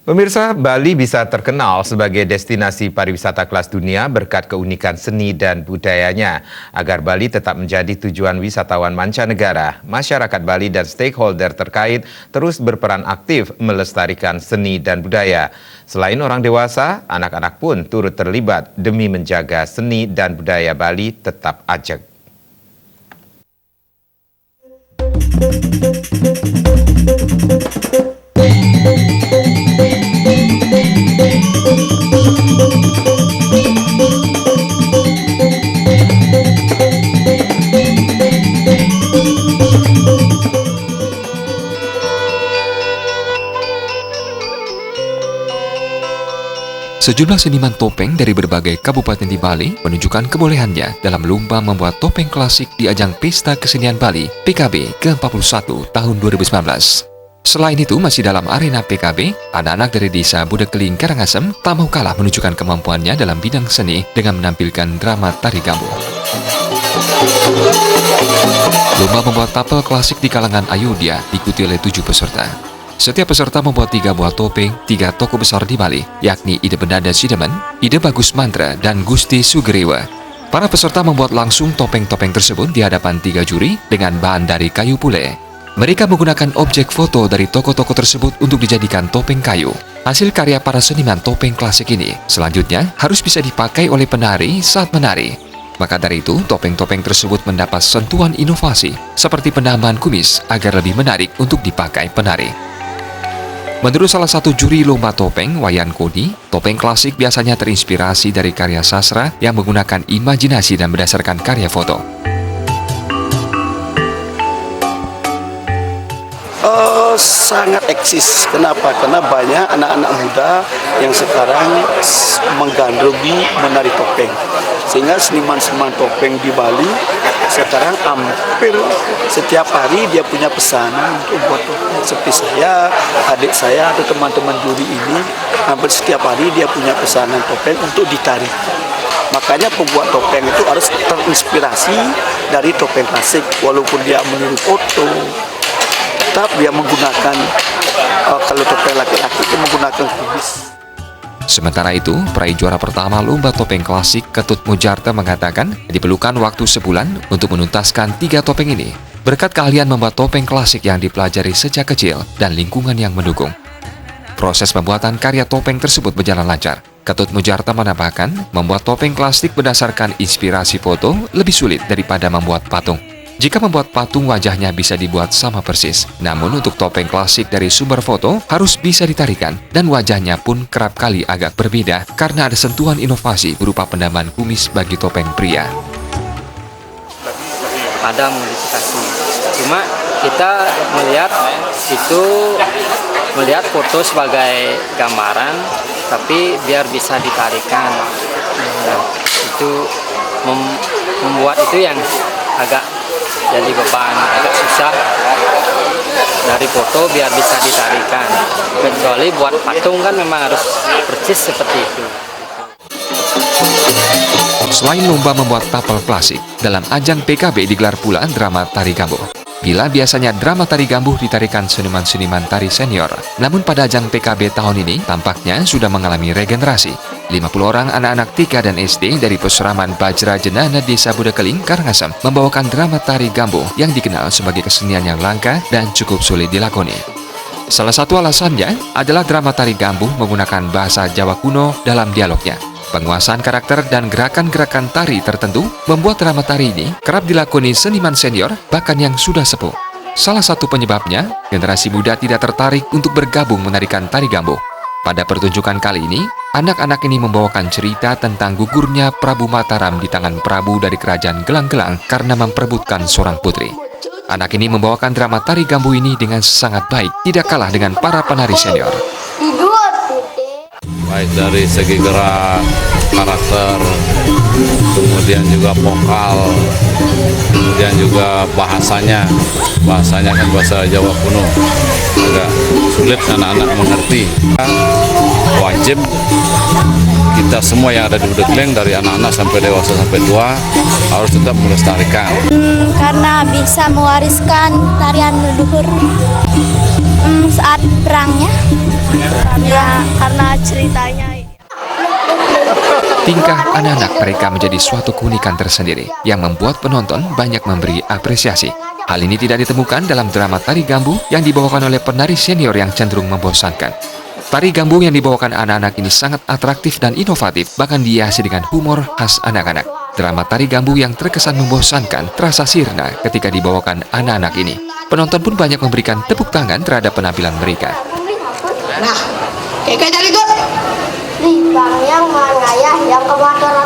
Pemirsa, Bali bisa terkenal sebagai destinasi pariwisata kelas dunia berkat keunikan seni dan budayanya. Agar Bali tetap menjadi tujuan wisatawan mancanegara, masyarakat Bali dan stakeholder terkait terus berperan aktif melestarikan seni dan budaya. Selain orang dewasa, anak-anak pun turut terlibat demi menjaga seni dan budaya Bali tetap ajeg. Sejumlah seniman topeng dari berbagai kabupaten di Bali menunjukkan kebolehannya dalam lomba membuat topeng klasik di ajang Pesta Kesenian Bali PKB ke-41 tahun 2019. Selain itu, masih dalam arena PKB, anak-anak dari desa Budekeling Karangasem tak mau kalah menunjukkan kemampuannya dalam bidang seni dengan menampilkan drama tari gambuh. Lomba membuat tapel klasik di kalangan Ayodhya diikuti oleh 7 peserta. Setiap peserta membuat 3 buah topeng 3 tokoh besar di Bali, yakni Ide Bendada Sidemen, Ide Bagus Mantra, dan Gusti Sugriwa. Para peserta membuat langsung topeng-topeng tersebut di hadapan 3 juri dengan bahan dari kayu pule. Mereka menggunakan objek foto dari tokoh-tokoh tersebut untuk dijadikan topeng kayu. Hasil karya para seniman topeng klasik ini selanjutnya harus bisa dipakai oleh penari saat menari. Maka dari itu, topeng-topeng tersebut mendapat sentuhan inovasi seperti penambahan kumis agar lebih menarik untuk dipakai penari. Menurut salah satu juri lomba topeng, Wayan Kodi, topeng klasik biasanya terinspirasi dari karya sastra yang menggunakan imajinasi dan berdasarkan karya foto. Sangat eksis. Kenapa? Karena banyak anak-anak muda yang sekarang menggandrungi menari topeng. Sehingga seniman-seniman topeng di Bali sekarang hampir setiap hari dia punya pesanan untuk buat topeng. Seperti saya, adik saya atau teman-teman juri ini, hampir setiap hari dia punya pesanan topeng untuk ditari. Makanya pembuat topeng itu harus terinspirasi dari topeng klasik. Walaupun dia meniru foto, tetap dia menggunakan, kalau topeng laki-laki itu menggunakan kubis. Sementara itu, peraih juara pertama lomba topeng klasik Ketut Mujarta mengatakan diperlukan waktu sebulan untuk menuntaskan 3 topeng ini berkat keahlian membuat topeng klasik yang dipelajari sejak kecil dan lingkungan yang mendukung. Proses pembuatan karya topeng tersebut berjalan lancar. Ketut Mujarta menambahkan, membuat topeng klasik berdasarkan inspirasi foto lebih sulit daripada membuat patung. Jika membuat patung, wajahnya bisa dibuat sama persis. Namun untuk topeng klasik dari sumber foto harus bisa ditarikan dan wajahnya pun kerap kali agak berbeda karena ada sentuhan inovasi berupa penambahan kumis bagi topeng pria. Ada modifikasi. Cuma kita melihat foto sebagai gambaran, tapi biar bisa ditarikan. Nah, itu membuat itu yang agak jadi beban, agak susah dari foto biar bisa ditarikan. Kecuali buat patung kan memang harus persis seperti itu. Selain lomba membuat tapel klasik, dalam ajang PKB digelar pula drama tari gambuh. Bila biasanya drama tari gambuh ditarikan seniman-seniman tari senior, namun pada ajang PKB tahun ini tampaknya sudah mengalami regenerasi. 50 orang anak-anak TK dan SD dari Pusraman Bajra Jenana Desa Budekeling Karangasem membawakan drama tari gambuh yang dikenal sebagai kesenian yang langka dan cukup sulit dilakoni. Salah satu alasannya adalah drama tari gambuh menggunakan bahasa Jawa kuno dalam dialognya. Penguasaan karakter dan gerakan-gerakan tari tertentu membuat drama tari ini kerap dilakoni seniman senior bahkan yang sudah sepuh. Salah satu penyebabnya, generasi muda tidak tertarik untuk bergabung menarikan tari gambuh. Pada pertunjukan kali ini, anak-anak ini membawakan cerita tentang gugurnya Prabu Mataram di tangan Prabu dari kerajaan Gelang-Gelang karena memperebutkan seorang putri. Anak ini membawakan drama tari gambuh ini dengan sangat baik, tidak kalah dengan para penari senior. Baik dari segi gerak, karakter, kemudian juga vokal, kemudian juga bahasanya kan bahasa Jawa kuno, agak sulit anak-anak mengerti. Wajib kita semua yang ada di Budekeling, dari anak-anak sampai dewasa sampai tua, harus tetap melestarikan. Karena bisa mewariskan tarian leluhur. Saat perangnya, karena ceritanya. Tingkah anak-anak mereka menjadi suatu keunikan tersendiri yang membuat penonton banyak memberi apresiasi. Hal ini tidak ditemukan dalam drama Tari Gambuh yang dibawakan oleh penari senior yang cenderung membosankan. Tari Gambuh yang dibawakan anak-anak ini sangat atraktif dan inovatif, bahkan dihiasi dengan humor khas anak-anak. Drama Tari Gambuh yang terkesan membosankan terasa sirna ketika dibawakan anak-anak ini. Penonton pun banyak memberikan tepuk tangan terhadap penampilan mereka. Nih, bang yang mana ya yang kemarin